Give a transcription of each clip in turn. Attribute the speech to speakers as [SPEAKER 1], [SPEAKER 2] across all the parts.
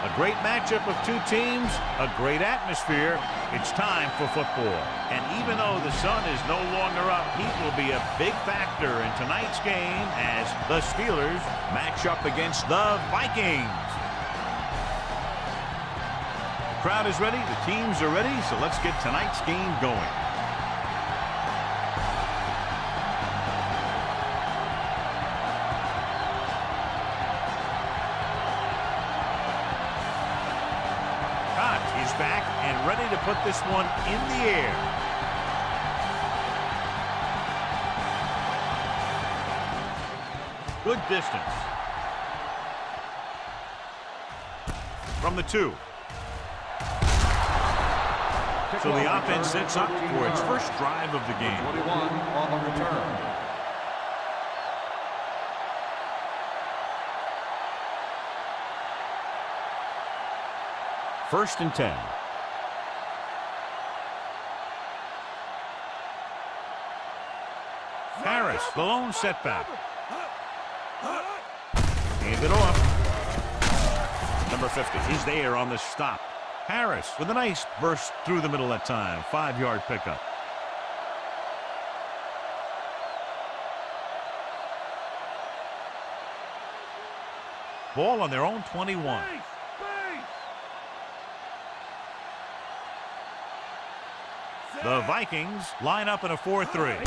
[SPEAKER 1] A great matchup of two teams, a great atmosphere. It's time for football. And even though the sun is no longer up, heat will be a big factor in tonight's game as the Steelers match up against the Vikings. The crowd is ready, the teams are ready, so let's get tonight's game going. He's back and ready to put this one in the air. Good distance. From the 2. So the offense sets up for its first drive of the game.
[SPEAKER 2] 21 on the return.
[SPEAKER 1] First and 10. Harris, the lone setback. Hand it off. Number 50 is there on the stop. Harris with a nice burst through the middle that time. 5-yard pickup. Ball on their own 21. The Vikings line up in a 4-3.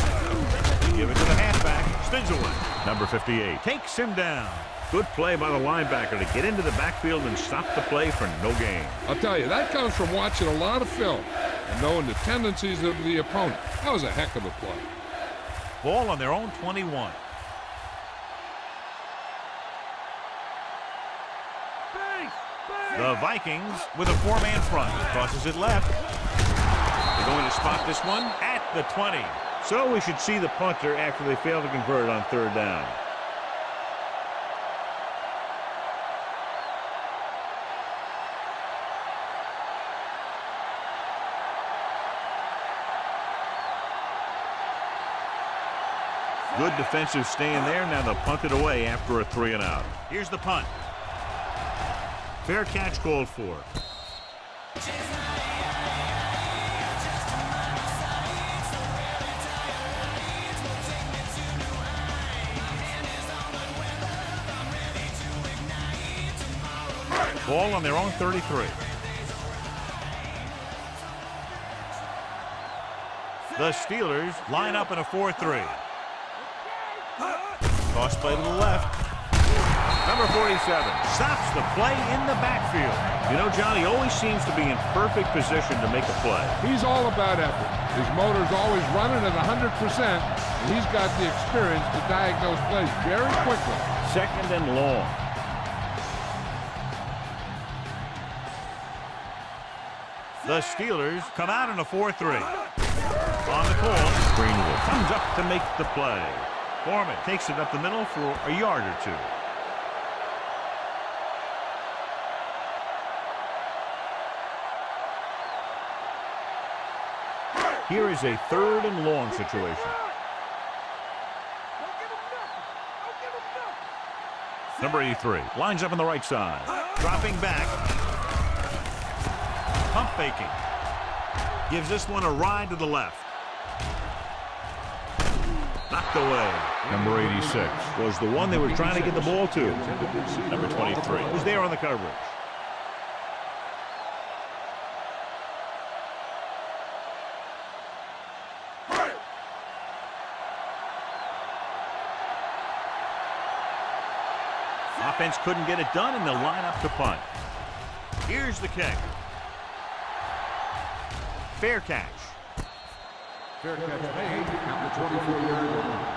[SPEAKER 1] Give it to the halfback. Spins away. Number 58 takes him down. Good play by the linebacker to get into the backfield and stop the play for no gain.
[SPEAKER 2] I'll tell you, that comes from watching a lot of film and knowing the tendencies of the opponent. That was a heck of a play.
[SPEAKER 1] Ball on their own 21. The Vikings with a 4-man front. Crosses it left. Going to spot this one at the 20. So we should see the punter after they fail to convert on 3rd down. Good defensive stand there. Now they'll punt it away after a 3-and-out. Here's the punt. Fair catch called for. Ball on their own 33. The Steelers line up in a 4-3. Toss play to the left. Number 47 stops the play in the backfield. You know, John, he always seems to be in perfect position to make a play.
[SPEAKER 2] He's all about effort. His motor's always running at 100%, and he's got the experience to diagnose plays very quickly.
[SPEAKER 1] 2nd and long. The Steelers come out in a 4-3. On the call, Greenwood comes up to make the play. Foreman takes it up the middle for a yard or 2. Here is a 3rd and long situation. Number 83 lines up on the right side. Dropping back. Pump faking. Gives this one a ride to the left. Knocked away. Number 86 was the one they were trying to get the ball to. Number 23 was there on the coverage. Offense couldn't get it done, and they'll line up to punt. Here's the kick. Fair catch.
[SPEAKER 2] Fair catch made at the 24-yard line.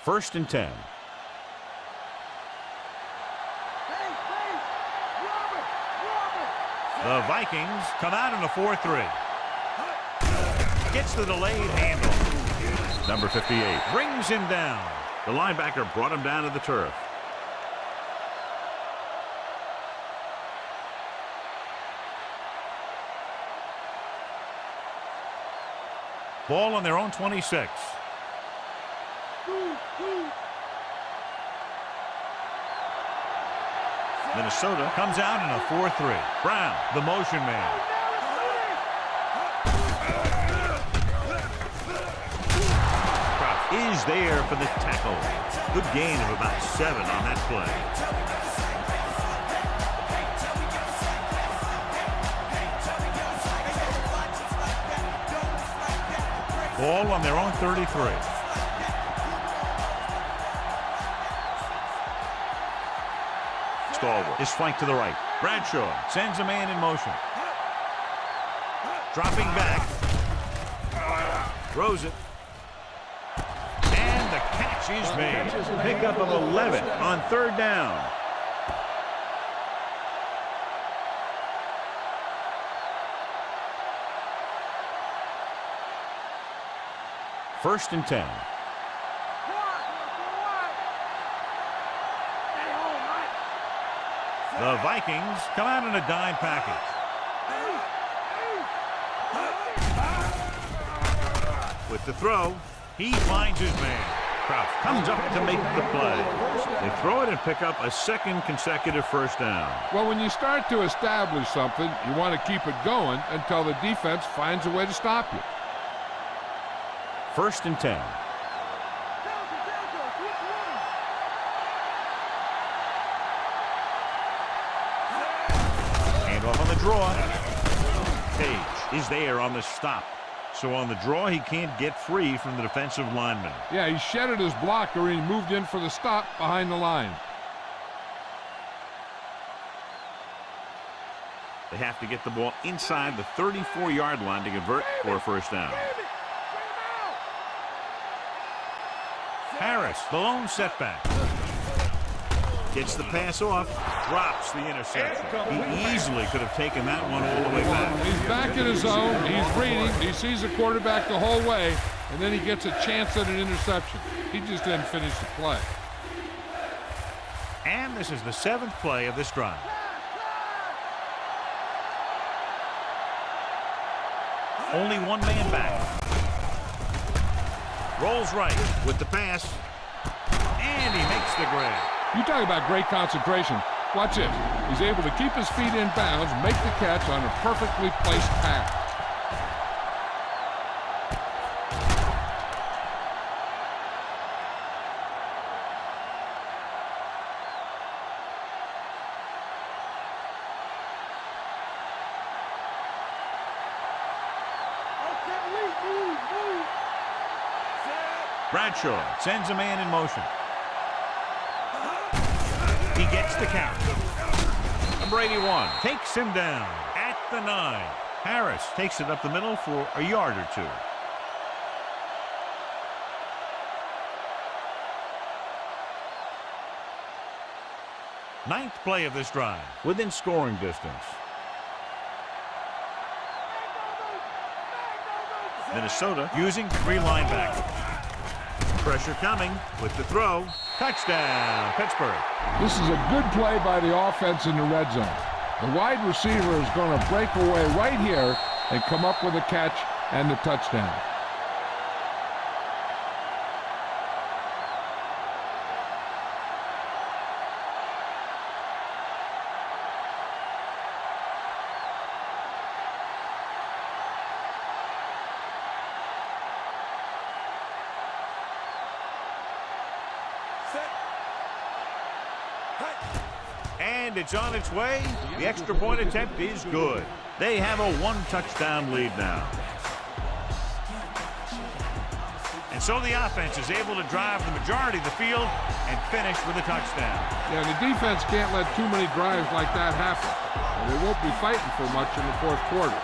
[SPEAKER 1] First and 10. The Vikings come out in a 4-3. Gets the delayed handle. Number 58 brings him down. The linebacker brought him down to the turf. Ball on their own 26. Minnesota comes out in a 4-3. Brown, the motion man. Is there for the tackle. Good gain of about 7 on that play. Ball on their own 33. Stalwart is flanked to the right. Bradshaw sends a man in motion. Dropping back. Throws it. And the catch is made. Pickup of 11 on 3rd down. First and 10. The Vikings come out in a dime package. With the throw, he finds his man. Kraft comes up to make the play. They throw it and pick up a 2nd consecutive first down.
[SPEAKER 2] Well, when you start to establish something, you want to keep it going until the defense finds a way to stop you.
[SPEAKER 1] First and 10. Hand off on the draw. Page is there on the stop. So on the draw, he can't get free from the defensive lineman.
[SPEAKER 2] Yeah, he shedded his blocker and he moved in for the stop behind the line.
[SPEAKER 1] They have to get the ball inside the 34-yard line to convert for a first down. Harris, the lone setback. Gets the pass off, drops the interception. He easily could have taken that one all the way back.
[SPEAKER 2] He's back in his zone. He's reading. He sees the quarterback the whole way, and then he gets a chance at an interception. He just didn't finish the play.
[SPEAKER 1] And this is the 7th play of this drive. Only one man back. Rolls right with the pass, and he makes the grab.
[SPEAKER 2] You talk about great concentration. Watch it. He's able to keep his feet in bounds, make the catch on a perfectly placed pass.
[SPEAKER 1] Bradshaw sends a man in motion. He gets the count. Brady 1 takes him down at the 9. Harris takes it up the middle for a yard or 2. Ninth play of this drive, within scoring distance. Minnesota using 3 linebackers. Pressure coming with the throw. Touchdown, Pittsburgh.
[SPEAKER 2] This is a good play by the offense in the red zone. The wide receiver is going to break away right here and come up with a catch and the touchdown.
[SPEAKER 1] And it's on its way. The extra point attempt is good. They have a 1-touchdown lead now. And so the offense is able to drive the majority of the field and finish with a touchdown.
[SPEAKER 2] Yeah, the defense can't let too many drives like that happen. And they won't be fighting for much in the 4th quarter.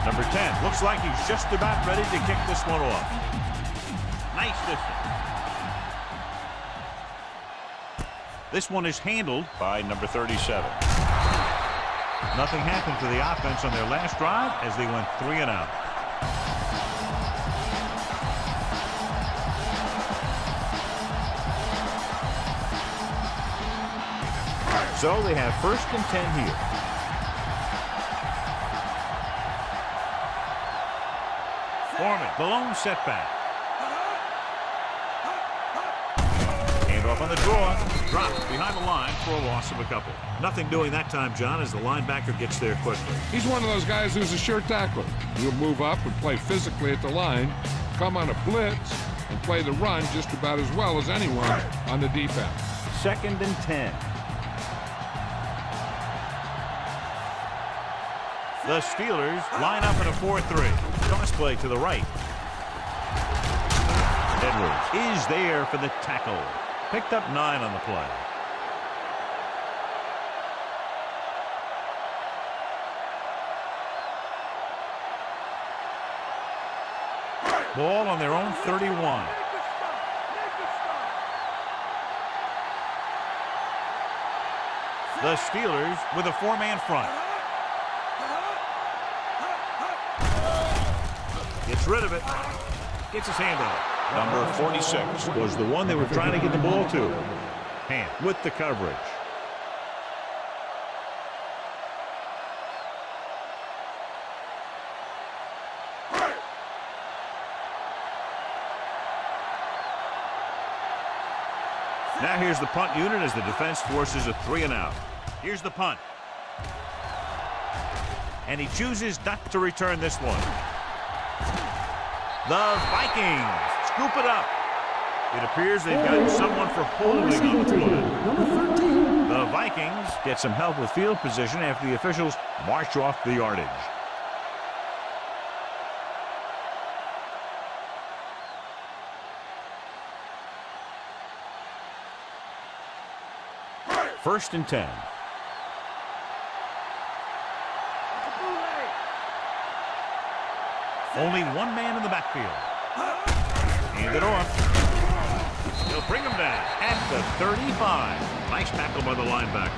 [SPEAKER 1] Number 10 looks like he's just about ready to kick this one off. Nice distance. This one is handled by number 37. Nothing happened to the offense on their last drive as they went 3 and out. So they have 1st and 10 here. Foreman, the lone setback. Hand off on the draw. Dropped behind the line for a loss of a couple. Nothing doing that time, John, as the linebacker gets there quickly.
[SPEAKER 2] He's one of those guys who's a sure tackler. He'll move up and play physically at the line, come on a blitz, and play the run just about as well as anyone on the defense.
[SPEAKER 1] 2nd and 10. The Steelers line up in a 4-3. Toss play to the right. Edwards is there for the tackle. Picked up 9 on the play. Ball on their own 31. The Steelers with a 4-man front. Gets rid of it. Gets his hand on it. Number 46 was the one they were trying to get the ball to. Hand with the coverage. Now here's the punt unit as the defense forces a 3-and-out. Here's the punt. And he chooses not to return this one. The Vikings scoop it up. It appears they've gotten someone for holding on the play. The Vikings get some help with field position after the officials march off the yardage. First and 10. Only one man in the backfield. Hand it off. He'll bring him down at the 35. Nice tackle by the linebacker.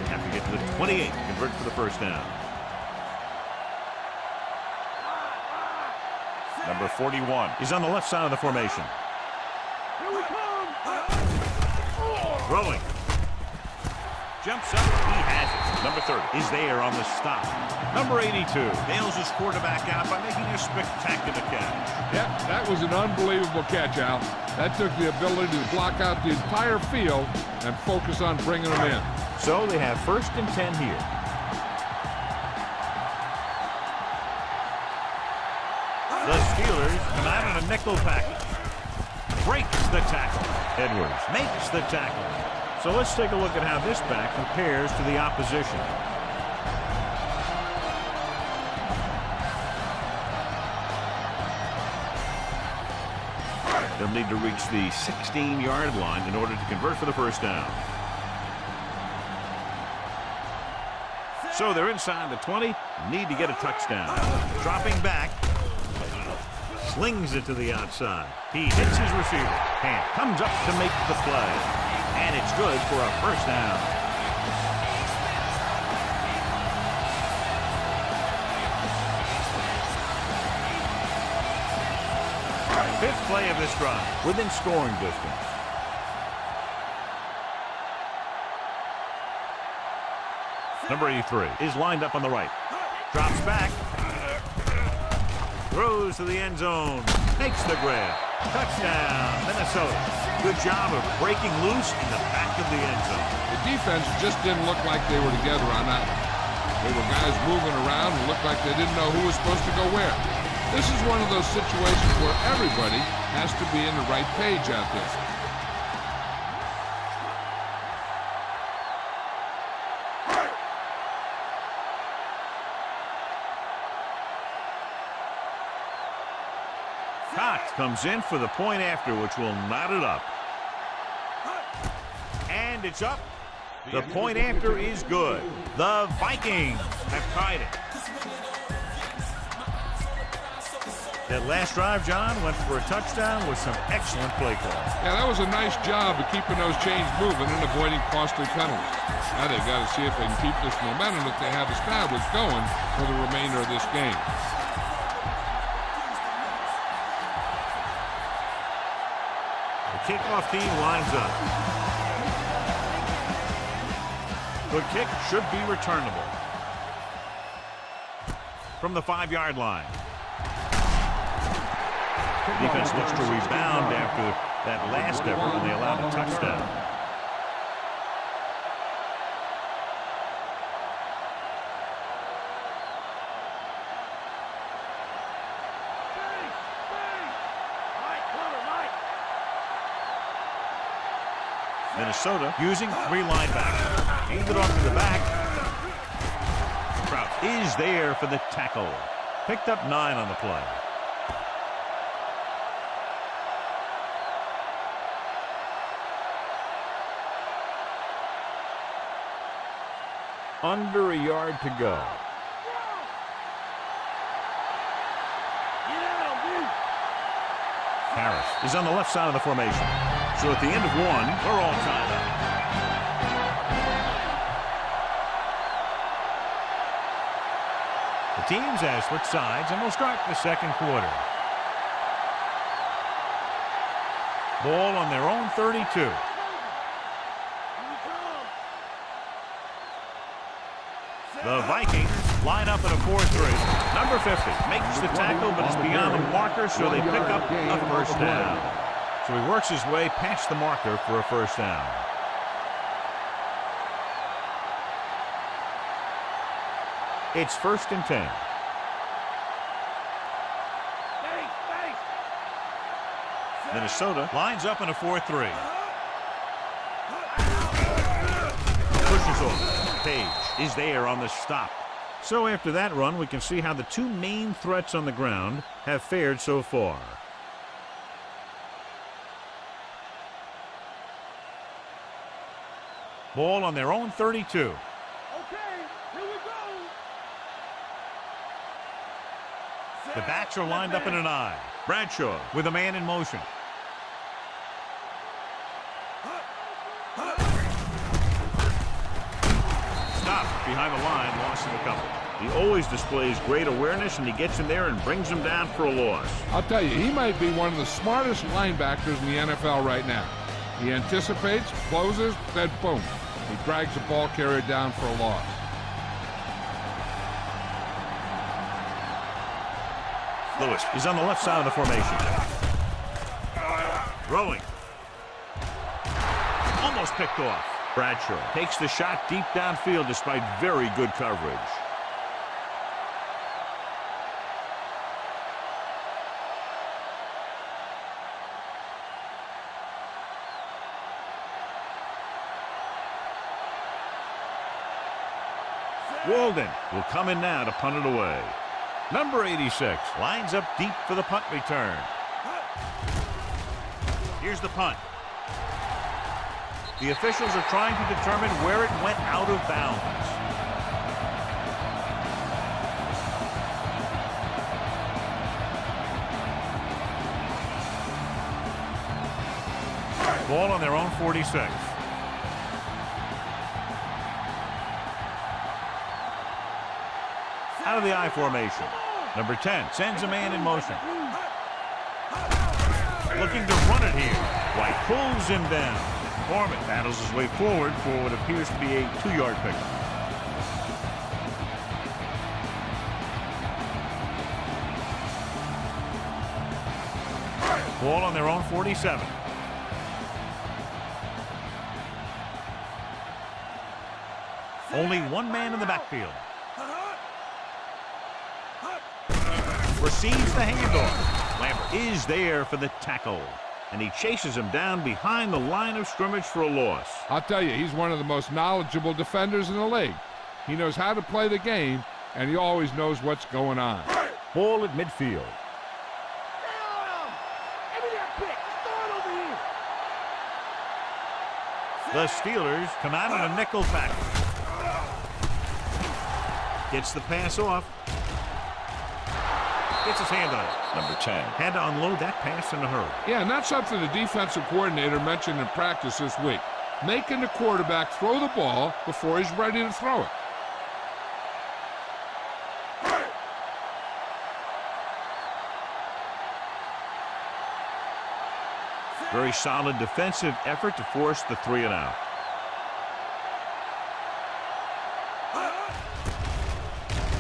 [SPEAKER 1] Have to get to the 28 to convert for the first down. Number 41 is on the left side of the formation. Throwing. Jumps up. He has it. Number 30 is there on the stop. Number 82 bails his quarterback out by making a spectacular catch.
[SPEAKER 2] Yep, that was an unbelievable catch, Al. That took the ability to block out the entire field and focus on bringing them in.
[SPEAKER 1] So they have 1st and 10 here. The Steelers come out in a nickel package. Breaks the tackle. Edwards makes the tackle. So let's take a look at how this back compares to the opposition. They'll need to reach the 16-yard line in order to convert for the first down. So they're inside the 20, need to get a touchdown. Dropping back. Slings it to the outside. He hits his receiver. And comes up to make the play. And it's good for a first down. Fifth play of this drive, within scoring distance. Number 83 is lined up on the right. Drops back. Throws to the end zone. Makes the grab. Touchdown, Minnesota. Good job of breaking loose in the back of the end zone.
[SPEAKER 2] The defense just didn't look like they were together on that one. They were guys moving around and looked like they didn't know who was supposed to go where. This is one of those situations where everybody has to be in the right page out there.
[SPEAKER 1] Cox comes in for the point after, which will knot it up. And it's up. The point after is good. The Vikings have tied it. That last drive, John, went for a touchdown with some excellent play calls.
[SPEAKER 2] Yeah, that was a nice job of keeping those chains moving and avoiding costly penalties. Now they've got to see if they can keep this momentum that they have established going for the remainder of this game.
[SPEAKER 1] The kickoff team lines up. The kick should be returnable. From the 5-yard line. Defense looks to rebound after that last effort when they allowed a touchdown. Minnesota using 3 linebackers. Hand it off to the back. Trout is there for the tackle. Picked up 9 on the play. Under a yard to go. Harris is on the left side of the formation. So at the end of 1, we're all tied up. The teams have switched sides and will start the second quarter. Ball on their own 32. The Vikings line up in a 4-3. Number 50 makes the tackle, but it's beyond the marker, so they pick up a first down. So he works his way past the marker for a first down. It's 1st and 10. Minnesota lines up in a 4-3. Pushes off. Page is there on the stop. So after that run, we can see how the 2 main threats on the ground have fared so far. Ball on their own 32.
[SPEAKER 3] Okay, here we go.
[SPEAKER 1] The backs are lined up in an eye. Bradshaw with a man in motion. Stop behind the line, loss of a couple. He always displays great awareness, and he gets in there and brings him down for a loss.
[SPEAKER 2] I'll tell you, he might be one of the smartest linebackers in the NFL right now. He anticipates, closes, then boom. He drags the ball carrier down for a loss.
[SPEAKER 1] Lewis is on the left side of the formation. Throwing. Almost picked off. Bradshaw takes the shot deep downfield despite very good coverage. Walden will come in now to punt it away. Number 86 lines up deep for the punt return. Here's the punt. The officials are trying to determine where it went out of bounds. Ball on their own 46. Out of the I formation. Number 10 sends a man in motion. Looking to run it here. White pulls him down. Foreman battles his way forward for what appears to be a 2-yard pickup. Ball on their own 47. Only one man in the backfield. Receives the handoff. Lambert is there for the tackle. And he chases him down behind the line of scrimmage for a loss.
[SPEAKER 2] I'll tell you, he's one of the most knowledgeable defenders in the league. He knows how to play the game, and he always knows what's going on.
[SPEAKER 1] Ball at midfield. The Steelers come out in a nickel package. Gets the pass off. Gets his hand on it. Number 10 had to unload that pass in a hurry.
[SPEAKER 2] Yeah, and that's something the defensive coordinator mentioned in practice this week. Making the quarterback throw the ball before he's ready to throw it.
[SPEAKER 1] Very solid defensive effort to force the 3-and-out.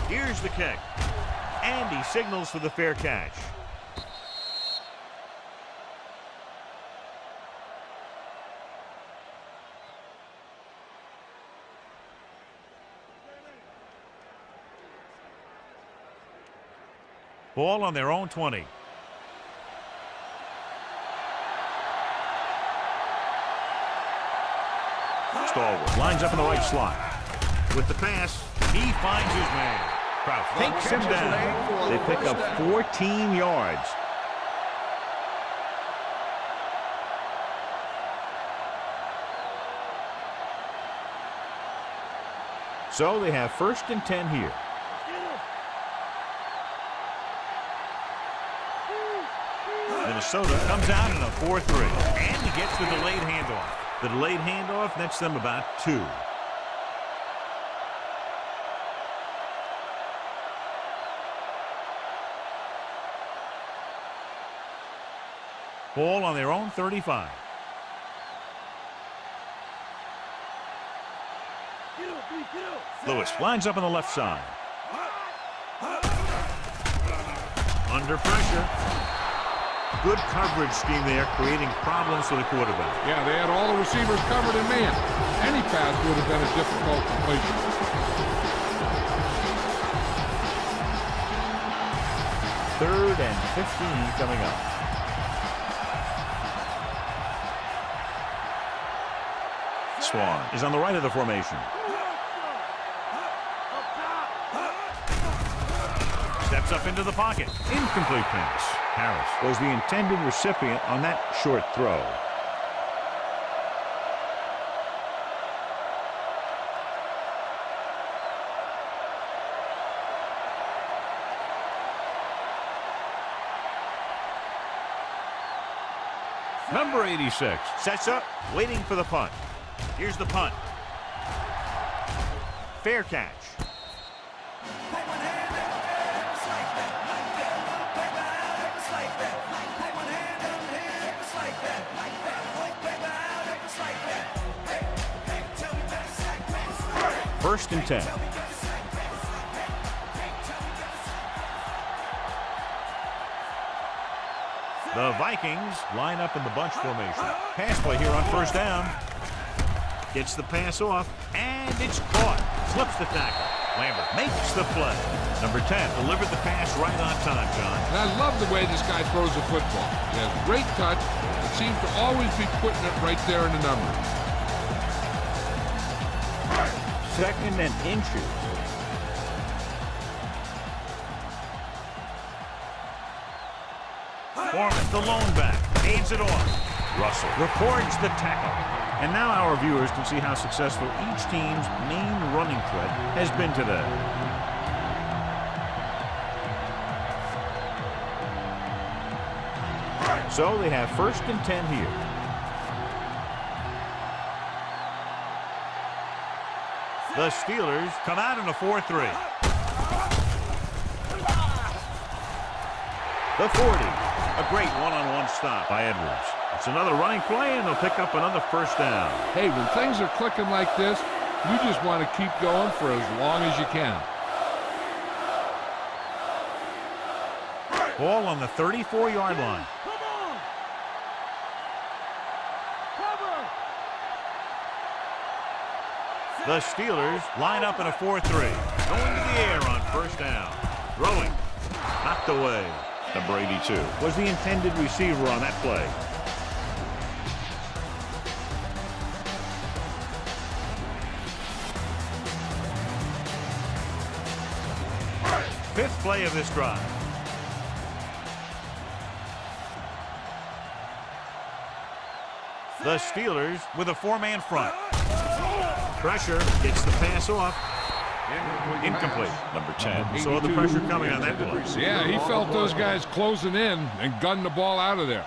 [SPEAKER 1] Here's the kick. And he signals for the fair catch. Ball on their own 20. Stallworth lines up in the right slot. With the pass, he finds his man. Kraus takes him down. They pick up 14 yards. So they have 1st and 10 here. Minnesota comes out in a 4-3. And he gets the delayed handoff. The delayed handoff nets them about 2. Ball on their own 35. Lewis lines up on the left side. Under pressure. Good coverage scheme there, creating problems for the quarterback.
[SPEAKER 2] Yeah, they had all the receivers covered in man. Any pass would have been a difficult completion.
[SPEAKER 1] 3rd and 15 coming up. Swan is on the right of the formation. Steps up into the pocket. Incomplete pass. Harris was the intended recipient on that short throw. Number 86 sets up, waiting for the punt. Here's the punt. Fair catch. First and 10. The Vikings line up in the bunch formation. Pass play here on 1st down. Gets the pass off, and it's caught. Slips the tackle. Lambert makes the play. Number 10 delivered the pass right on time, John.
[SPEAKER 2] And I love the way this guy throws the football. He has great touch. It seems to always be putting it right there in the numbers.
[SPEAKER 1] 2nd and inches. Foreman, the lone back, hands it off. Russell records the tackle. And now our viewers can see how successful each team's main running threat has been today. So they have 1st and 10 here. The Steelers come out in a 4-3. The 40. A great one-on-one stop by Edwards. It's another running play, and they'll pick up another 1st down.
[SPEAKER 2] Hey, when things are clicking like this, you just want to keep going for as long as you can.
[SPEAKER 1] Ball on the 34-yard line.
[SPEAKER 3] Come on! Cover!
[SPEAKER 1] The Steelers line up in a 4-3. Going to the air on 1st down. Throwing. Knocked away. Number 82 was the intended receiver on that play. Fifth play of this drive. The Steelers with a 4-man front. Pressure gets the pass off. Incomplete. Number 10 saw the pressure coming on that play.
[SPEAKER 2] Yeah, he felt those guys closing in and gunned the ball out of there.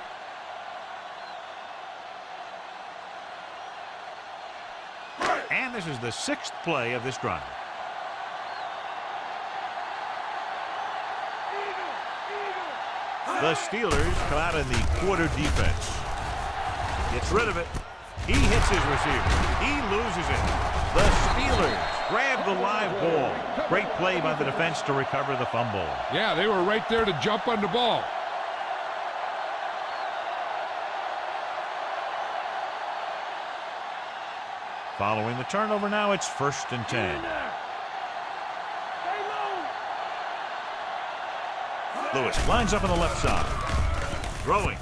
[SPEAKER 1] And this is the 6th play of this drive. The Steelers come out in the quarter defense. Gets rid of it. He hits his receiver. He loses it. The Steelers grab the live ball. Great play by the defense to recover the fumble.
[SPEAKER 2] Yeah, they were right there to jump on the ball.
[SPEAKER 1] Following the turnover now, it's 1st and 10. Lewis lines up on the left side. Throwing.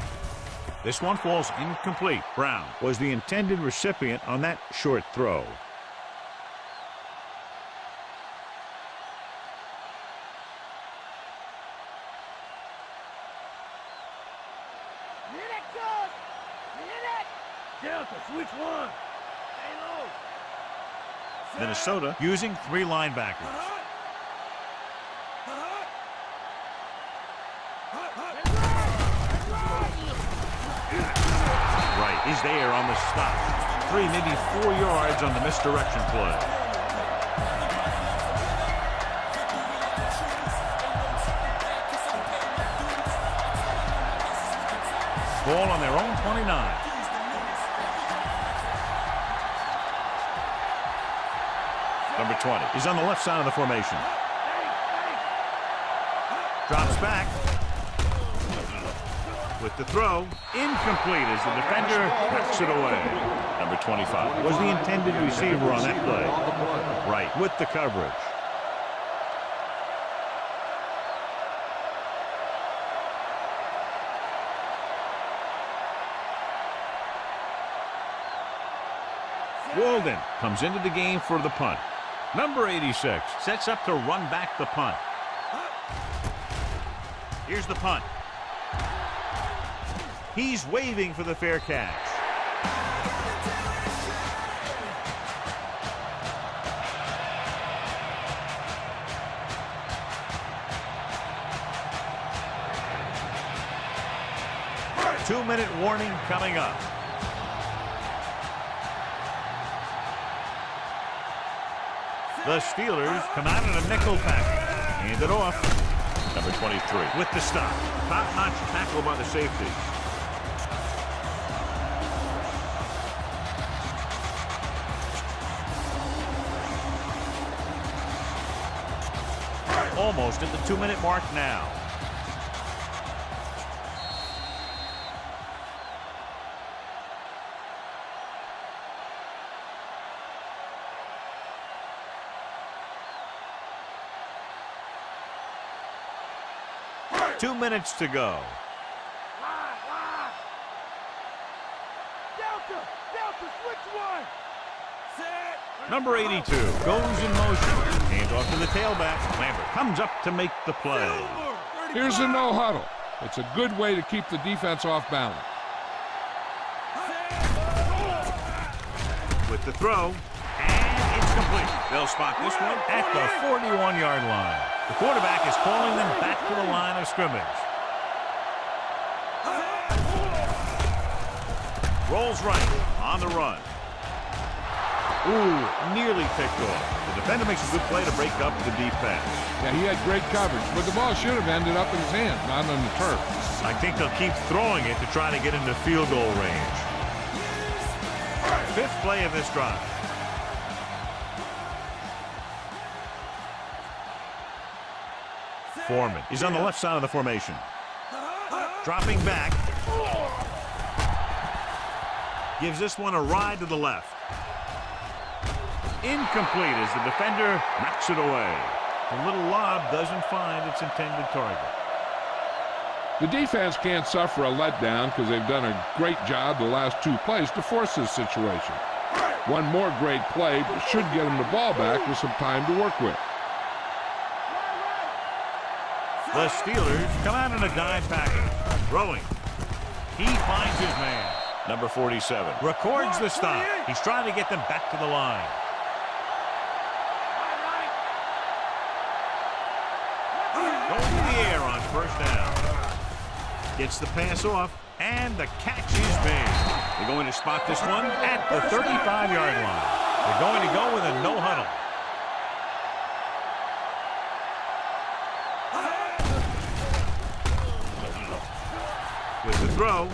[SPEAKER 1] This one falls incomplete. Brown was the intended recipient on that short throw.
[SPEAKER 3] Delta, switch one.
[SPEAKER 1] Minnesota using 3 linebackers. Right is there on the stop. 3, maybe 4 yards on the misdirection play. Ball on their own 29. Number 20 is on the left side of the formation. Drops back. With the throw, incomplete as the defender knocks it away. Number 25 was the intended receiver on that play. Right with the coverage. Walden comes into the game for the punt. Number 86 sets up to run back the punt. Here's the punt. He's waving for the fair catch. Two-minute warning coming up. The Steelers come out in a nickel package. Hand it off. Number 23 with the stop. Top-notch tackle by the safety. Almost at the 2-minute mark now. Two minutes to go.
[SPEAKER 3] Delta, switch one. Set.
[SPEAKER 1] Number 82 goes in motion. Hand off to the tailback. Lambert comes up to make the play.
[SPEAKER 2] Here's a no huddle. It's a good way to keep the defense off balance.
[SPEAKER 1] With the throw, and it's complete. They'll spot this one at the 41-yard line. The quarterback is calling them back to the line of scrimmage. Rolls right on the run. Ooh, nearly picked off. The defender makes a good play to break up the defense.
[SPEAKER 2] Yeah, he had great coverage, but the ball should have ended up in his hand, not on the turf.
[SPEAKER 1] I think they'll keep throwing it to try to get into field goal range. 5th play of this drive. Foreman is on the left side of the formation. Dropping back. Gives this one a ride to the left. Incomplete as the defender knocks it away. The little lob doesn't find its intended target.
[SPEAKER 2] The defense can't suffer a letdown because they've done a great job the last 2 plays to force this situation. One more great play should get them the ball back with some time to work with.
[SPEAKER 1] The Steelers come out in a dime package. Throwing. He finds his man. Number 47 records the stop. He's trying to get them back to the line. Going to the air on 1st down. Gets the pass off, and the catch is made. They're going to spot this one at the 35-yard line. They're going to go with a no huddle. With the throw.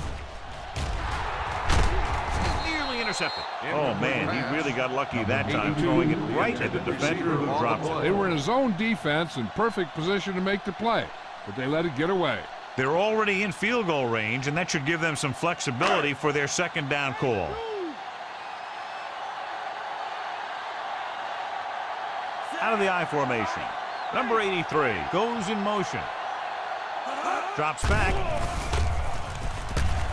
[SPEAKER 1] intercepted. Oh, man, he really got lucky that time, throwing it right at the defender who dropped it.
[SPEAKER 2] They were in his own defense in perfect position to make the play, but they let it get away.
[SPEAKER 1] They're already in field goal range, and that should give them some flexibility for their second down call. Out of the I formation. Number 83 goes in motion. Drops back.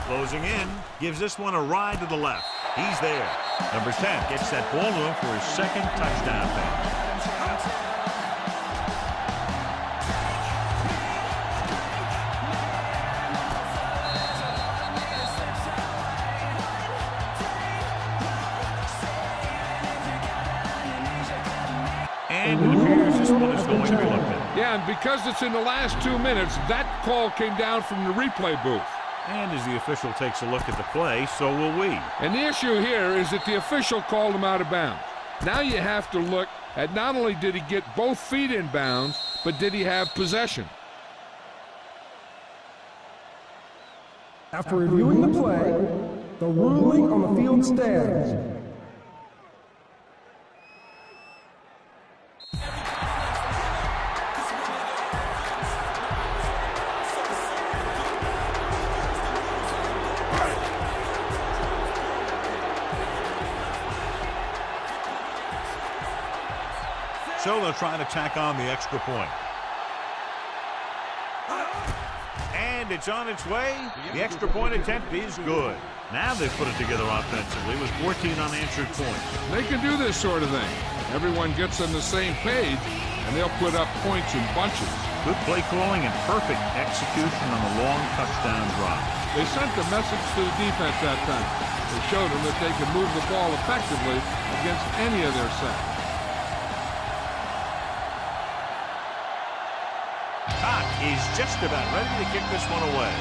[SPEAKER 1] Closing in. Gives this one a ride to the left. He's there. Number 10 gets that ball to him for his second touchdown pass. And it appears this one is going to be looked at.
[SPEAKER 2] Yeah, and because it's in the last 2 minutes, that call came down from the replay booth.
[SPEAKER 1] And as the official takes a look at the play, so will we.
[SPEAKER 2] And the issue here is that the official called him out of bounds. Now you have to look at not only did he get both feet in bounds, but did he have possession?
[SPEAKER 4] After reviewing the play, the ruling on the field stands.
[SPEAKER 1] So they'll try to tack on the extra point. And it's on its way. The extra point attempt is good. Now they've put it together offensively with 14 unanswered points.
[SPEAKER 2] They can do this sort of thing. Everyone gets on the same page, and they'll put up points in bunches.
[SPEAKER 1] Good play calling and perfect execution on the long touchdown drive.
[SPEAKER 2] They sent a message to the defense that time. They showed them that they can move the ball effectively against any of their sets.
[SPEAKER 1] Cox is just about ready to kick this one away.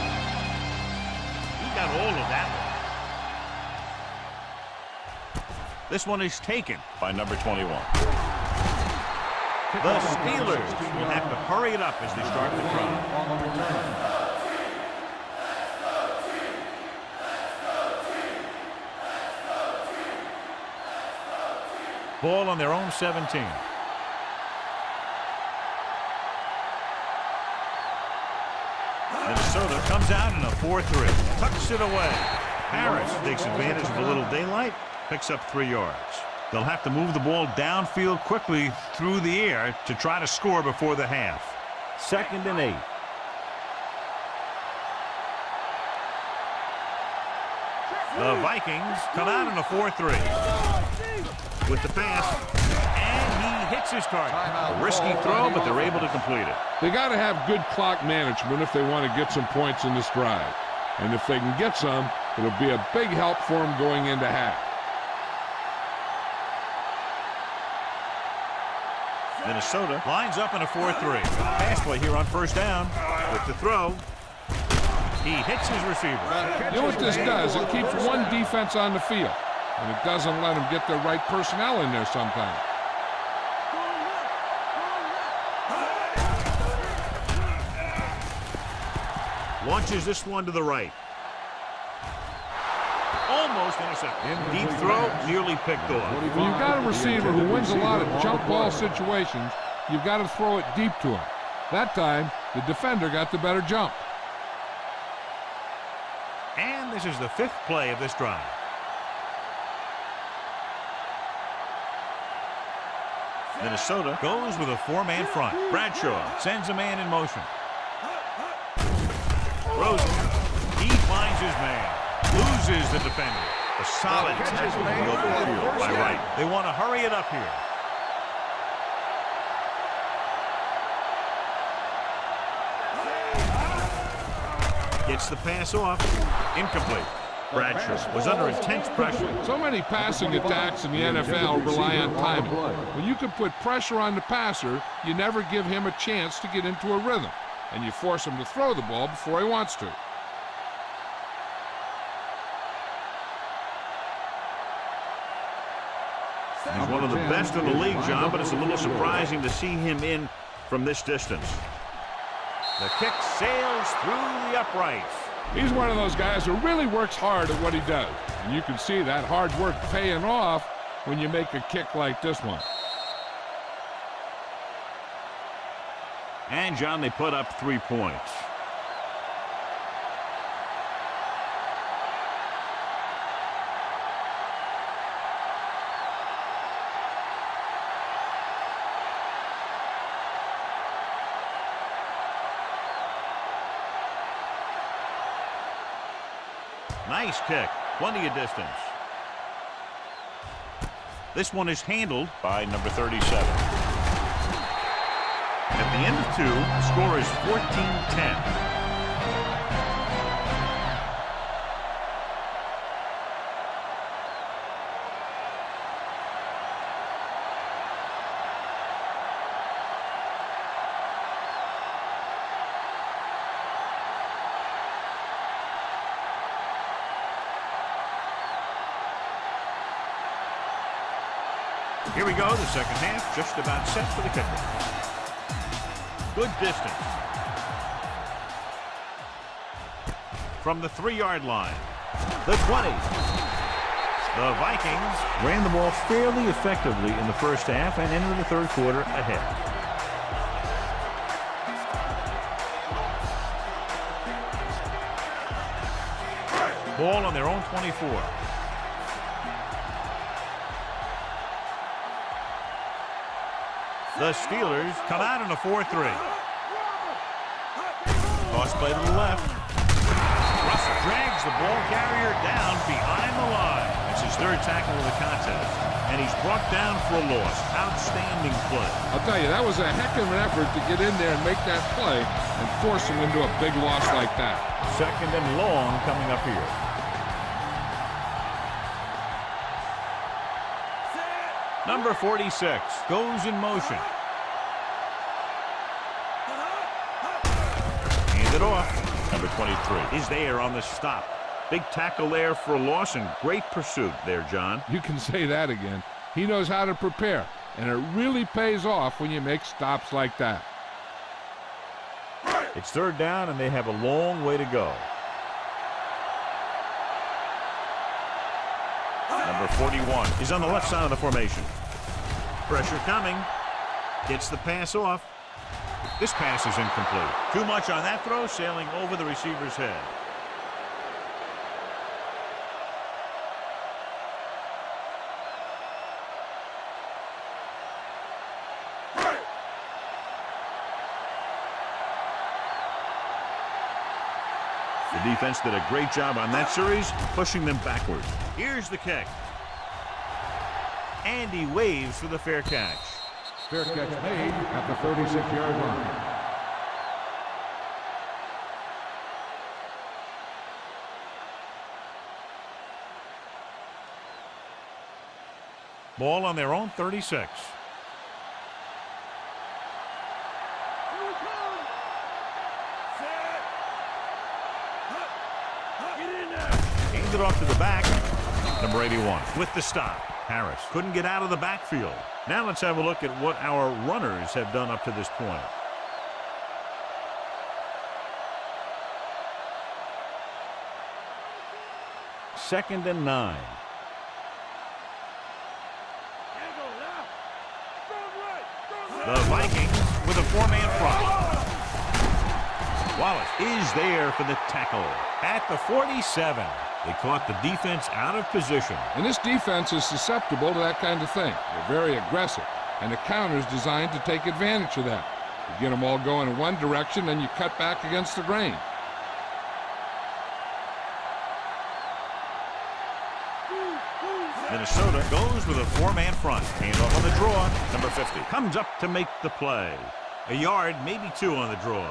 [SPEAKER 1] He got all of that one. This one is taken by number 21. The Steelers will have to hurry it up as they start the drive. Ball on their own 17. Minnesota comes out in a 4-3. Tucks it away. Harris takes advantage of a little daylight. Picks up 3 yards. They'll have to move the ball downfield quickly through the air to try to score before the half. 2nd and 8. The Vikings come out in a 4-3. With the pass. And he hits his target. A risky throw, but they're able to complete it.
[SPEAKER 2] They got to have good clock management if they want to get some points in this drive. And if they can get some, it'll be a big help for them going into half.
[SPEAKER 1] Minnesota lines up in a 4-3. Pass play here on 1st down. With the throw. He hits his receiver.
[SPEAKER 2] You know what this does? It keeps one defense on the field. And it doesn't let them get the right personnel in there sometimes.
[SPEAKER 1] Launches this one to the right. Almost intercepted. Deep throw, nearly picked off.
[SPEAKER 2] When you've got a receiver who wins a lot of jump ball situations, you've got to throw it deep to him. That time, the defender got the better jump.
[SPEAKER 1] And this is the 5th play of this drive. Minnesota goes with a 4-man front. Bradshaw sends a man in motion. Rosen, he finds his man. Loses the defender. A solid tackle in the open field by Wright. They want to hurry it up here. Gets the pass off. Incomplete. Bradshaw was under intense pressure.
[SPEAKER 2] So many passing attacks in the NFL rely on timing. When you can put pressure on the passer, you never give him a chance to get into a rhythm. And you force him to throw the ball before he wants to.
[SPEAKER 1] He's one of the best in the league, John, but it's a little surprising to see him in from this distance. The kick sails through the uprights.
[SPEAKER 2] He's one of those guys who really works hard at what he does. And you can see that hard work paying off when you make a kick like this one.
[SPEAKER 1] And, John, they put up 3 points. Nice kick. Plenty of distance. This one is handled by number 37. At the end of 2, the score is 14-10. Here we go, the second half, just about set for the kickoff. Good distance. From the 3-yard line, the 20. The Vikings ran the ball fairly effectively in the first half and entered the third quarter ahead. Ball on their own 24. The Steelers come out in a 4-3. Toss play to the left. Russell drags the ball carrier down behind the line. It's his 3rd tackle of the contest. And he's brought down for a loss. Outstanding play.
[SPEAKER 2] I'll tell you, that was a heck of an effort to get in there and make that play and force him into a big loss like that.
[SPEAKER 1] 2nd and long coming up here. Number 46 goes in motion. Hand it off. Number 23 is there on the stop. Big tackle there for a loss and great pursuit there, John.
[SPEAKER 2] You can say that again. He knows how to prepare, and it really pays off when you make stops like that.
[SPEAKER 1] It's 3rd down, and they have a long way to go. Number 41 is on the left side of the formation. Pressure coming. Gets the pass off. This pass is incomplete. Too much on that throw, sailing over the receiver's head. The defense did a great job on that series, pushing them backwards. Here's the kick. And he waves for the fair catch.
[SPEAKER 2] Fair catch made at the 36-yard line.
[SPEAKER 1] Ball on their own 36. Handed off to the back. Number 81 with the stop. Harris couldn't get out of the backfield. Now let's have a look at what our runners have done up to this point. Second and 9. The Vikings with a 4-man front. Wallace is there for the tackle at the 47. They caught the defense out of position.
[SPEAKER 2] And this defense is susceptible to that kind of thing. They're very aggressive, and the counter is designed to take advantage of that. You get them all going in one direction, then you cut back against the grain.
[SPEAKER 1] Minnesota goes with a 4-man front. Hand off on the draw. Number 50 comes up to make the play. A yard, maybe 2 on the draw.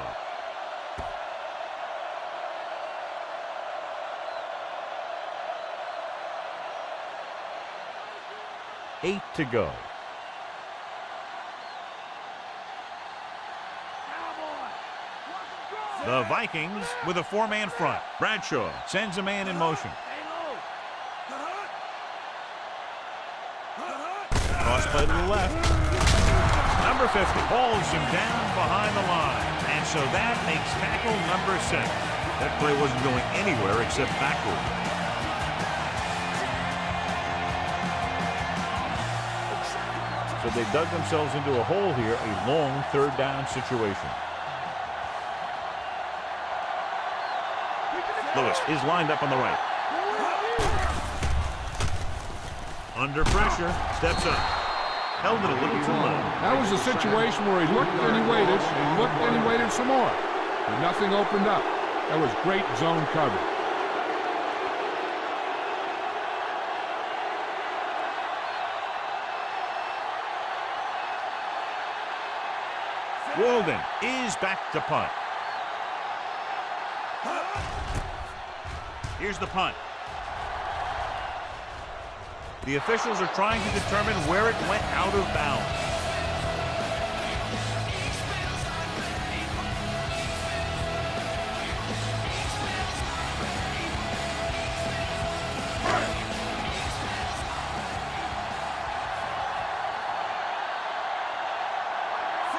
[SPEAKER 1] Eight to go. The Vikings with a 4-man front. Bradshaw sends a man in motion. Cross play to the left. Number 50 hauls him down behind the line and So that makes tackle number 6.
[SPEAKER 5] That play wasn't going anywhere except backward.
[SPEAKER 1] So they dug themselves into a hole here, a long third down situation. Lewis is lined up on the right. Under pressure, steps up. Held it a little too low.
[SPEAKER 2] That was a situation where he looked and he waited, and he looked and he waited some more. But nothing opened up. That was great zone coverage.
[SPEAKER 1] Walden is back to punt. Here's the punt. The officials are trying to determine where it went out of bounds.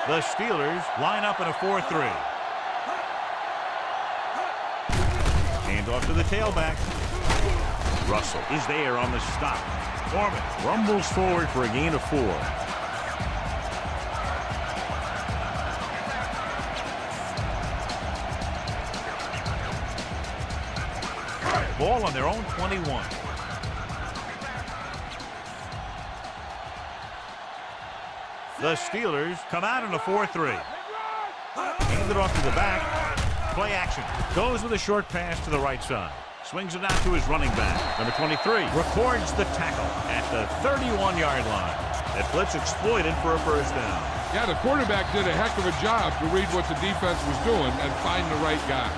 [SPEAKER 1] The Steelers line up in a 4-3. Hand off to the tailback. Russell is there on the stop. Foreman rumbles forward for a gain of 4. Ball on their own 21. The Steelers come out in a 4-3. Hand it off to the back. Play action. Goes with a short pass to the right side. Swings it out to his running back. Number 23 records the tackle at the 31-yard line. That blitz exploited for a first down.
[SPEAKER 2] Yeah, the quarterback did a heck of a job to read what the defense was doing and find the right guy.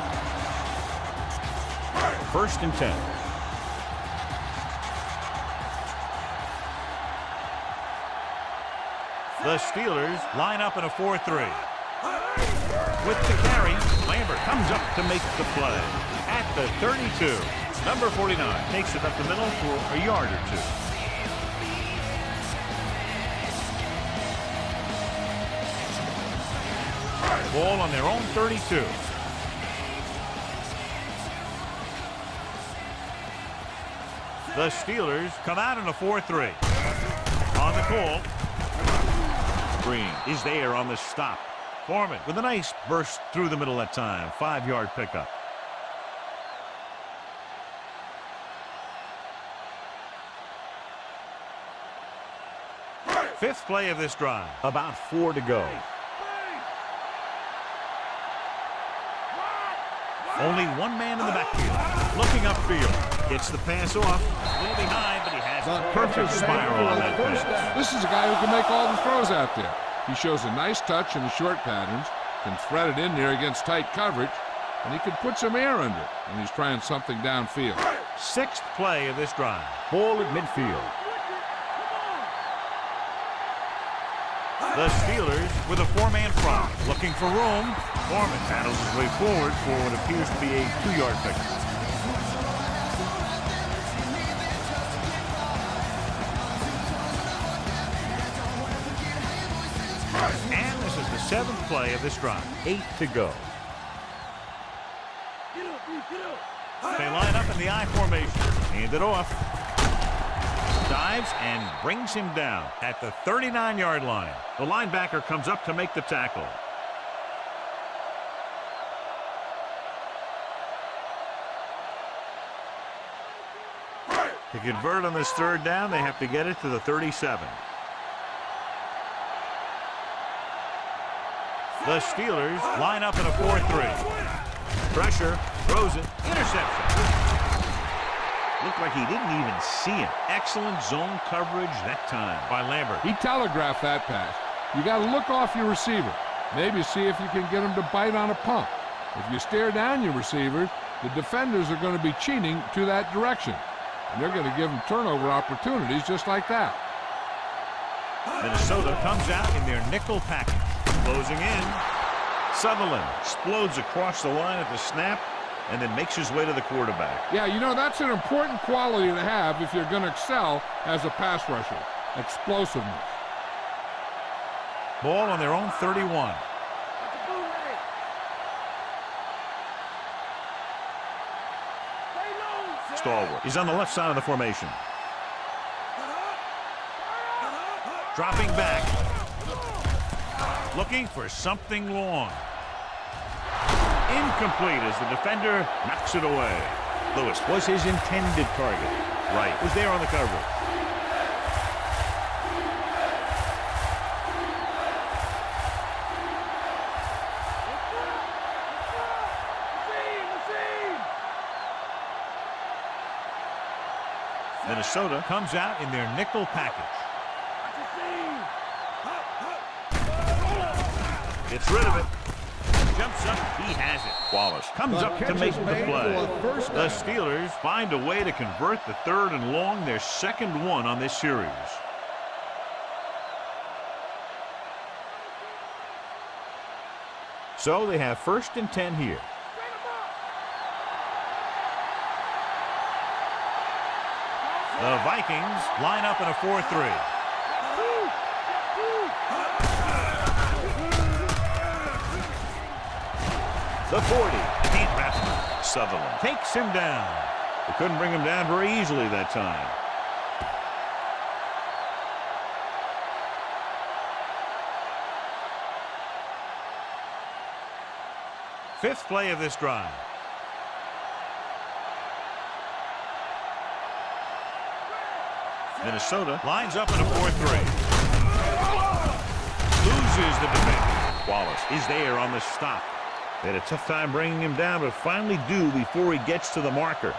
[SPEAKER 1] 1st and 10. The Steelers line up in a 4-3. With the carry, Lambert comes up to make the play. At the 32, number 49 takes it up the middle for a yard or 2. Ball on their own 32. The Steelers come out in a 4-3. On the call, Green is there on the stop. Foreman with a nice burst through the middle that time. 5-yard pickup. Fifth play of this drive. About 4 to go. Only one man in the backfield. Looking upfield. Gets the pass off. A little behind, but he has a perfect spiral on that pass.
[SPEAKER 2] This is a guy who can make all the throws out there. He shows a nice touch in the short patterns, can thread it in there against tight coverage, and he can put some air under it when he's trying something downfield.
[SPEAKER 1] 6th play of this drive. Ball at midfield. The Steelers with a 4-man front. Looking for room. Foreman battles his way forward for what appears to be a 2-yard pickup. And this is the 7th play of this drive. 8 to go. They line up in the I formation. Hand it off. Dives and brings him down at the 39-yard line. The linebacker comes up to make the tackle. To convert on this 3rd down, they have to get it to the 37. The Steelers line up in a 4-3. Pressure, throws it, interception. Looked like he didn't even see it. Excellent zone coverage that time by Lambert.
[SPEAKER 2] He telegraphed that pass. You got to look off your receiver. Maybe see if you can get him to bite on a pump. If you stare down your receivers, the defenders are going to be cheating to that direction. And they're going to give them turnover opportunities just like that.
[SPEAKER 1] Minnesota comes out in their nickel package. Closing in. Sutherland explodes across the line at the snap and then makes his way to the quarterback.
[SPEAKER 2] Yeah, you know, that's an important quality to have if you're going to excel as a pass rusher. Explosiveness.
[SPEAKER 1] Ball on their own 31. stalwart. He's on the left side of the formation. Dropping back. Looking for something long. Incomplete as the defender knocks it away. Lewis was his intended target. Right was there on the coverage. Minnesota comes out in their nickel package. Gets rid of it. Jumps up. He has it. Wallace comes up to make the play. The Steelers find a way to convert the 3rd and long, their second one on this series. So they have 1st and 10 here. The Vikings line up in a 4-3. The 40. Can't wrap him. Sutherland takes him down. They couldn't bring him down very easily that time. Fifth play of this drive. Minnesota lines up in a 4-3. Loses the defender. Wallace is there on the stop. They had a tough time bringing him down, but finally do before he gets to the marker.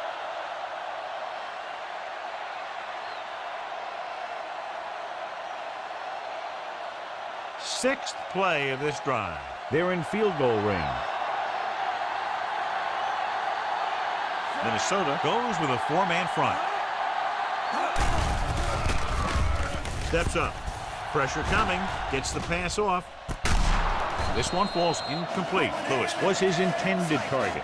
[SPEAKER 1] Sixth play of this drive. They're in field goal range. Minnesota goes with a 4-man front. Steps up. Pressure coming. Gets the pass off. This one falls incomplete. Lewis was his intended target.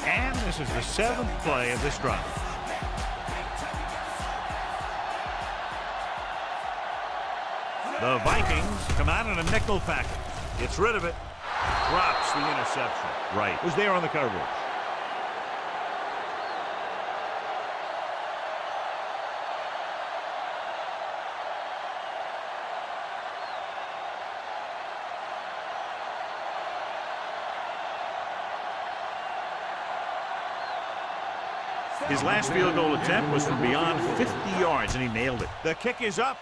[SPEAKER 1] And this is the 7th play of this drive. The Vikings come out in a nickel package. Gets rid of it. Drops the interception. Right was there on the coverage. His last field goal attempt was from beyond 50 yards, and he nailed it. The kick is up.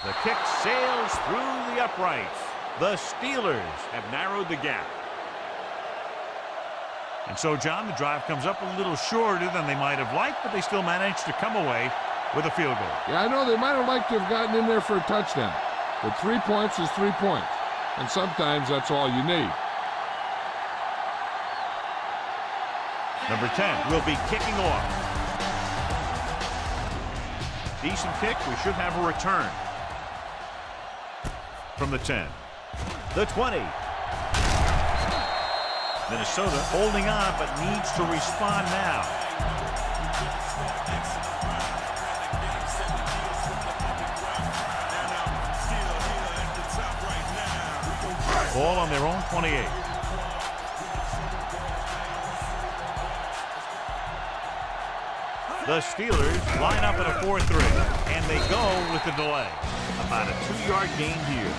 [SPEAKER 1] The kick sails through the uprights. The Steelers have narrowed the gap. And so, John, the drive comes up a little shorter than they might have liked, but they still managed to come away with a field goal.
[SPEAKER 2] Yeah, I know they might have liked to have gotten in there for a touchdown, but 3 points is 3 points, and sometimes that's all you need.
[SPEAKER 1] Number 10 will be kicking off. Decent kick. We should have a return from the 10. The 20. Minnesota holding on, but needs to respond now. Ball on their own 28. The Steelers line up in a 4-3, and they go with the delay. About a 2-yard gain here.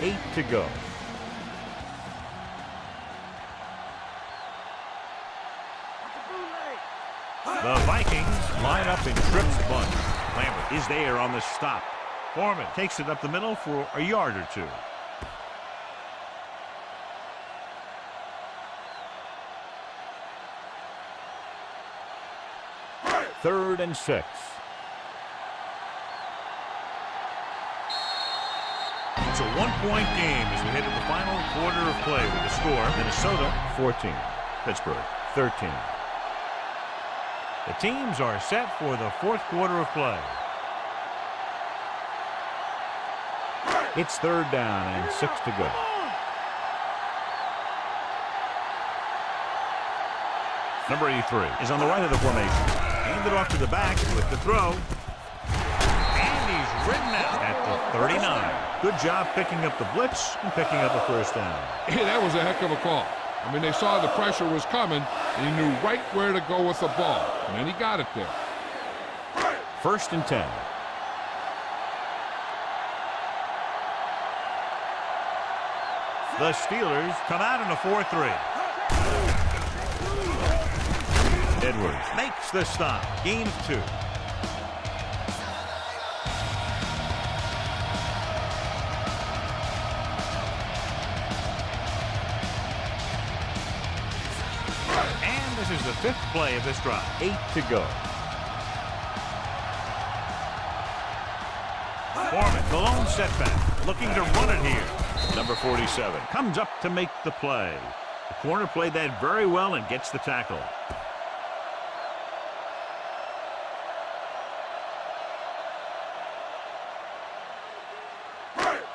[SPEAKER 1] Eight to go. The Vikings line up in trips bunch. Lambert is there on the stop. Foreman takes it up the middle for a yard or two. Third and 6. It's a one-point game as we head to the final quarter of play with the score. Minnesota 14, Pittsburgh 13. The teams are set for the fourth quarter of play. It's third down and 6 to go. Number 83 is on the right of the formation. Handed off to the back with the throw. And he's ridden out at the 39. Good job picking up the blitz and picking up a first down.
[SPEAKER 2] Hey, that was a heck of a call. I mean, they saw the pressure was coming, and he knew right where to go with the ball. And then he got it there.
[SPEAKER 1] First and 10. The Steelers come out in a 4-3. Edwards makes the stop. Gain of 2. And this is the 5th play of this drive. 8 to go. Foreman, the lone setback, looking to run it here. Number 47 comes up to make the play. The corner played that very well and gets the tackle.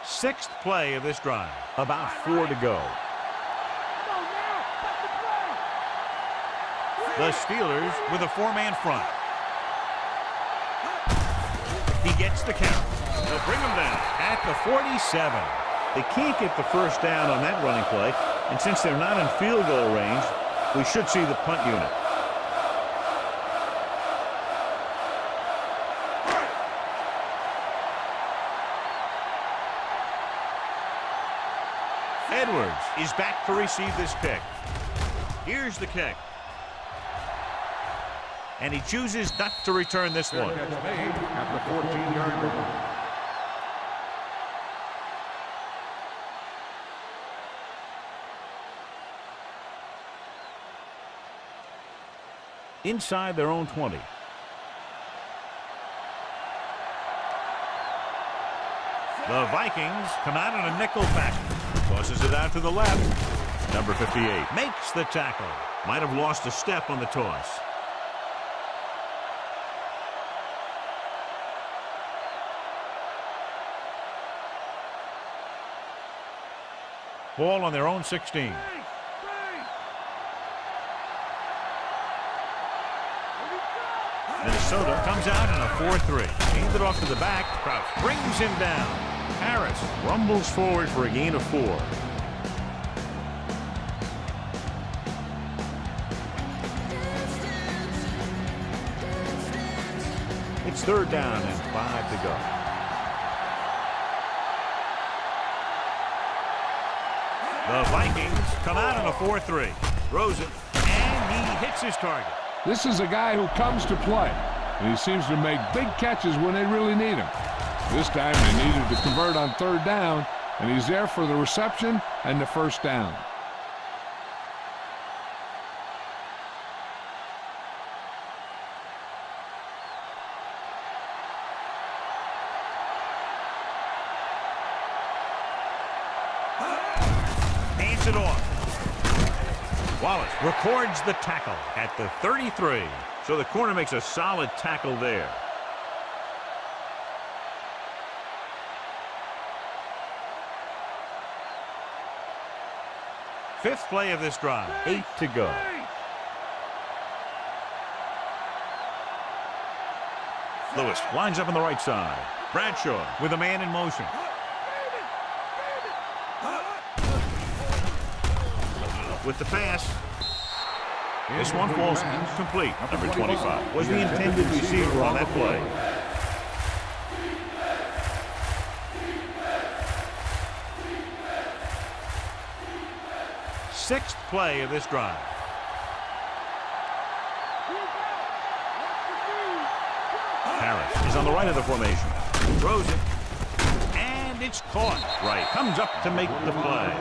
[SPEAKER 1] Sixth play of this drive. About 4 to go. The Steelers with a 4-man front. He gets the count. They'll bring him down at the 47. They can't get the first down on that running play, and since they're not in field goal range, we should see the punt unit. Edwards is back to receive this kick. Here's the kick. And he chooses not to return this one.
[SPEAKER 5] At the 14-yard line.
[SPEAKER 1] Inside their own 20. The Vikings come out in a nickel package. Tosses it out to the left. Number 58 makes the tackle. Might have lost a step on the toss. Ball on their own 16. Minnesota comes out in a 4-3. Handed off to the back. Crouch brings him down. Harris rumbles forward for a gain of 4. It's third down and 5 to go. The Vikings come out in a 4-3. Throws it, and he hits his target.
[SPEAKER 2] This is a guy who comes to play, and he seems to make big catches when they really need him. This time they needed to convert on third down, and he's there for the reception and the first down.
[SPEAKER 1] Hands it off. Wallace records the tackle at the 33. So the corner makes a solid tackle there. Fifth play of this drive. 8 to go. Lewis lines up on the right side. Bradshaw with a man in motion. With the pass. This one falls incomplete. Number 25 was the intended receiver on that play. Sixth play of this drive. Harris is on the right of the formation. Throws it. And it's caught. Right. Comes up to make the play.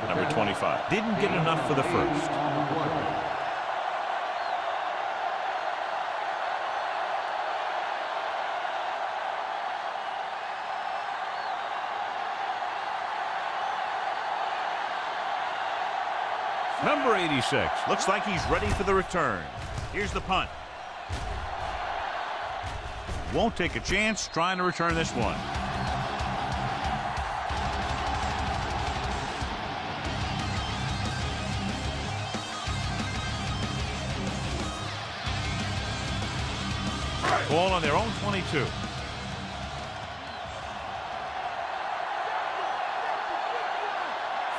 [SPEAKER 1] Number 25. Didn't get enough for the first. Number 86. Looks like he's ready for the return. Here's the punt. Won't take a chance trying to return this one. Ball on their own 22.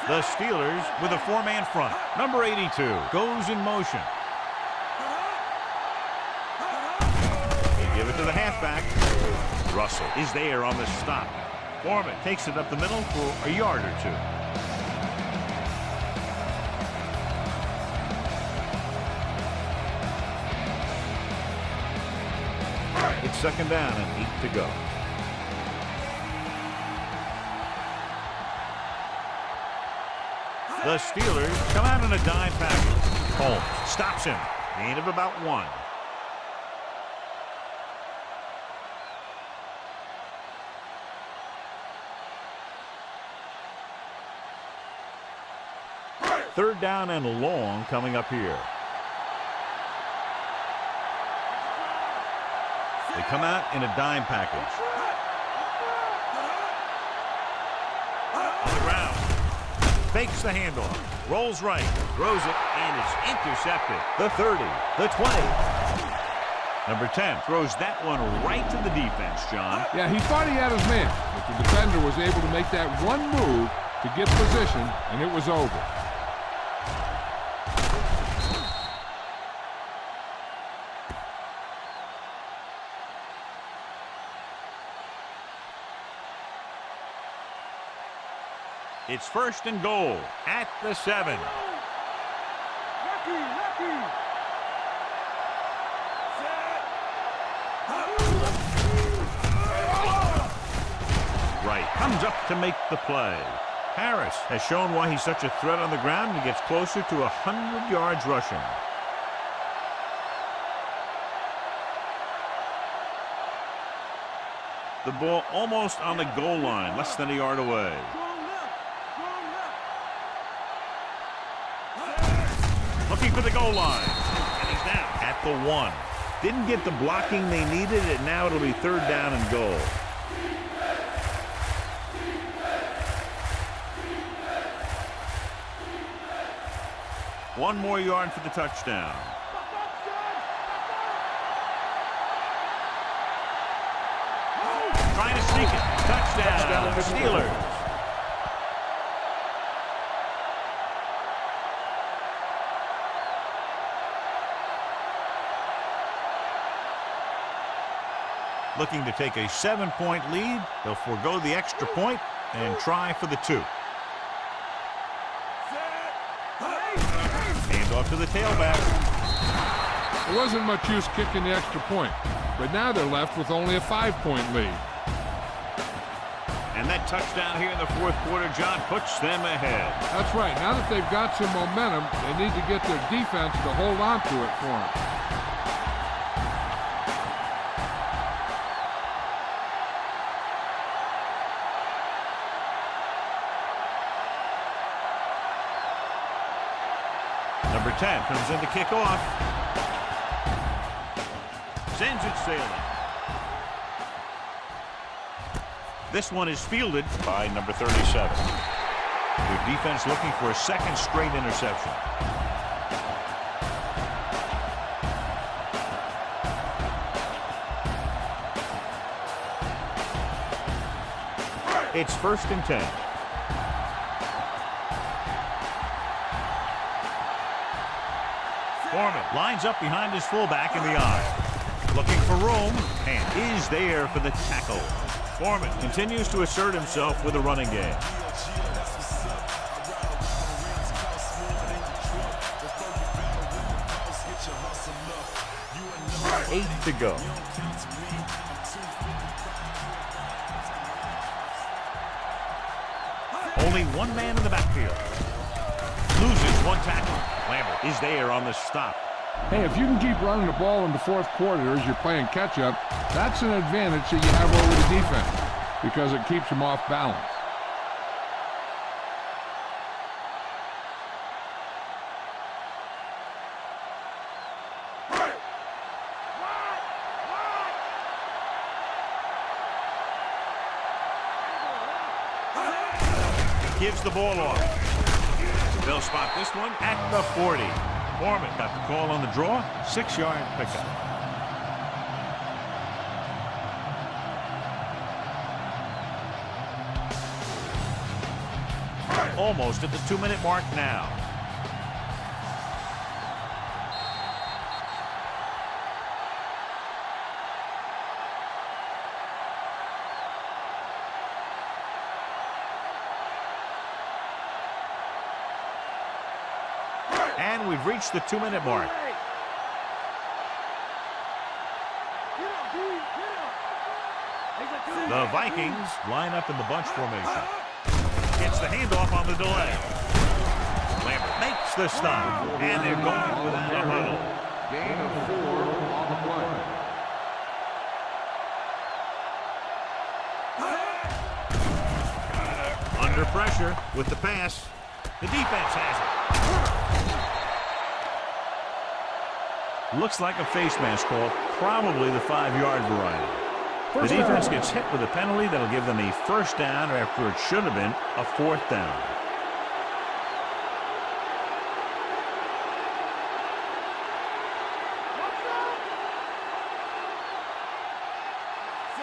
[SPEAKER 1] The Steelers with a 4-man front. Number 82 goes in motion. They give it to the halfback. Russell is there on the stop. Foreman takes it up the middle for a yard or two. It's second down and 8 to go. The Steelers come out in a dime package. Holmes stops him. Gain of about 1. Third down and long coming up here. They come out in a dime package. On the ground. Fakes the handoff. Rolls right. Throws it, and it's intercepted. The 30. The 20. Number 10 throws that one right to the defense, John.
[SPEAKER 2] Yeah, he thought he had his man, but the defender was able to make that one move to get position, and it was over.
[SPEAKER 1] It's first and goal at the 7. Right, comes up to make the play. Harris has shown why he's such a threat on the ground and gets closer to 100 yards rushing. The ball almost on the goal line, less than a yard away. Looking for the goal line. And he's down at the 1. Didn't get the blocking they needed, and now it'll be third down and goal. One more yard for the touchdown. Trying to sneak it. Touchdown, Steelers. Looking to take a 7-point lead. They'll forego the extra point and try for the 2. Hand off to the tailback.
[SPEAKER 2] There wasn't much use kicking the extra point, but now they're left with only a 5-point lead.
[SPEAKER 1] And that touchdown here in the fourth quarter, John, puts them ahead.
[SPEAKER 2] That's right. Now that they've got some momentum, they need to get their defense to hold on to it for them.
[SPEAKER 1] Number 10 comes in to kick off. Sends it sailing. This one is fielded by number 37. Their defense looking for a second straight interception. It's first and 10. Foreman lines up behind his fullback in the eye. Looking for room, and is there for the tackle. Foreman continues to assert himself with a running game. 8 to go. Only one man in the backfield. Loses one tackle. Lambert is there on the stop.
[SPEAKER 2] Hey, if you can keep running the ball in the fourth quarter as you're playing catch-up, that's an advantage that you have over the defense because it keeps them off balance.
[SPEAKER 1] Gives the ball off. They'll spot this one at the 40. Foreman got the call on the draw. 6-yard pickup. almost at the 2-minute mark now. And we've reached the 2-minute mark. The Vikings line up in the bunch formation. Gets the handoff on the delay. Lambert makes the stop. And they're going without a huddle.
[SPEAKER 5] Gain of 4 on the play.
[SPEAKER 1] Under pressure with the pass. The defense has it. Looks like a face mask call, probably the 5-yard variety. The defense gets hit with a penalty that'll give them a first down after it should have been a 4th down.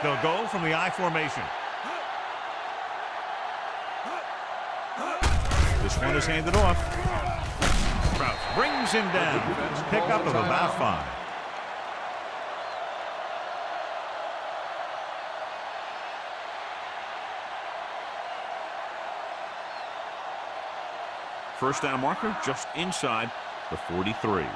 [SPEAKER 1] They'll go from the I formation. This one is handed off. Trout brings him down. Pickup of about 5. First down marker just inside the 43.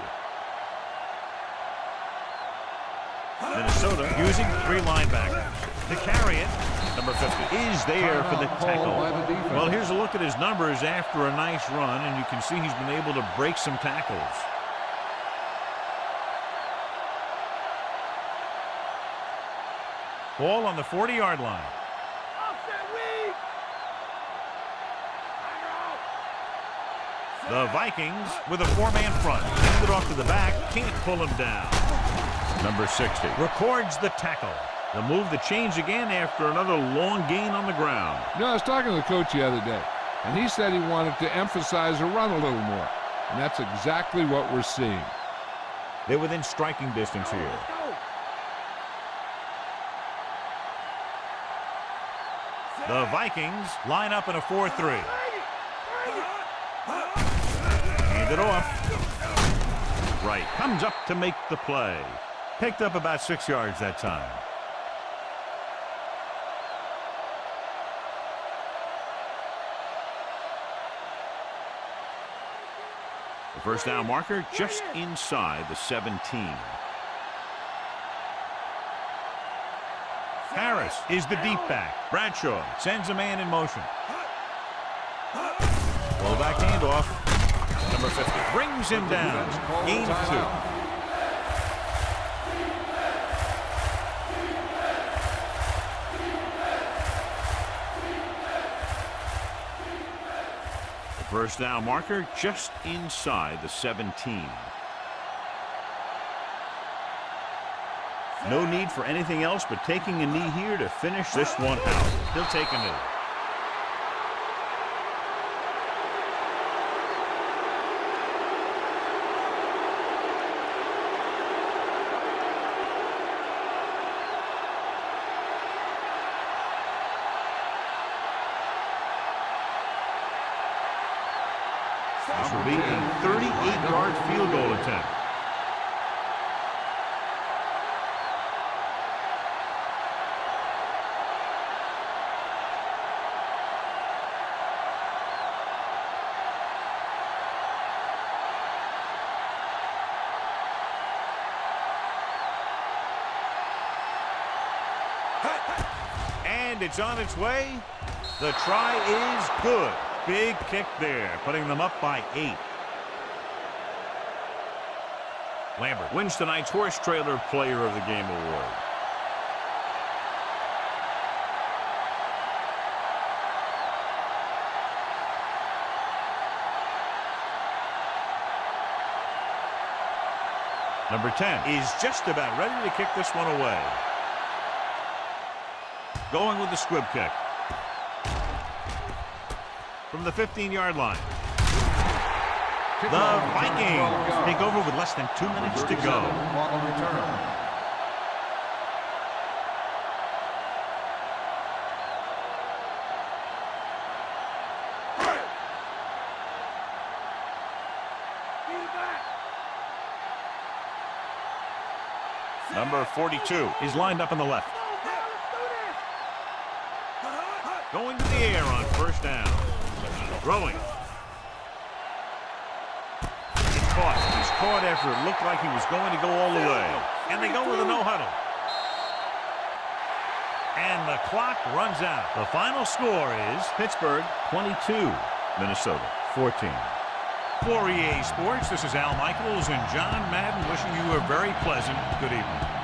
[SPEAKER 1] Minnesota using 3 linebackers. To carry it, number 50 is there for the tackle. Well, here's a look at his numbers after a nice run, and you can see he's been able to break some tackles. Ball on the 40-yard line. The Vikings with a 4-man front. Hand it off to the back. Can't pull him down. Number 60 records the tackle. The move to change again after another long gain on the ground.
[SPEAKER 2] You know, I was talking to the coach the other day, and he said he wanted to emphasize the run a little more. And that's exactly what we're seeing.
[SPEAKER 1] They're within striking distance here. The Vikings line up in a 4-3. Hand it off. Right, comes up to make the play. Picked up about 6 yards that time. The first down marker just inside the 17. Harris is the deep back. Bradshaw sends a man in motion. Fullback handoff. Number 50 brings him down. Gain of 2. The first down marker just inside the 17. No need for anything else but taking a knee here to finish this one out. He'll take a knee. This will be a 38-yard field goal attempt. And it's on its way. The try is good. Big kick there, putting them up by 8. Lambert wins tonight's Horse Trailer Player of the Game award. Number 10 is just about ready to kick this one away. Going with the squib kick. From the 15-yard line. The Vikings take over with less than 2 minutes to go. Number 42 is lined up on the left. Going to the air on first down. Throwing. He's caught after it looked like he was going to go all the way. And they go with a no-huddle. And the clock runs out. The final score is Pittsburgh 22, Minnesota 14. For EA Sports, this is Al Michaels and John Madden wishing you a very pleasant good evening.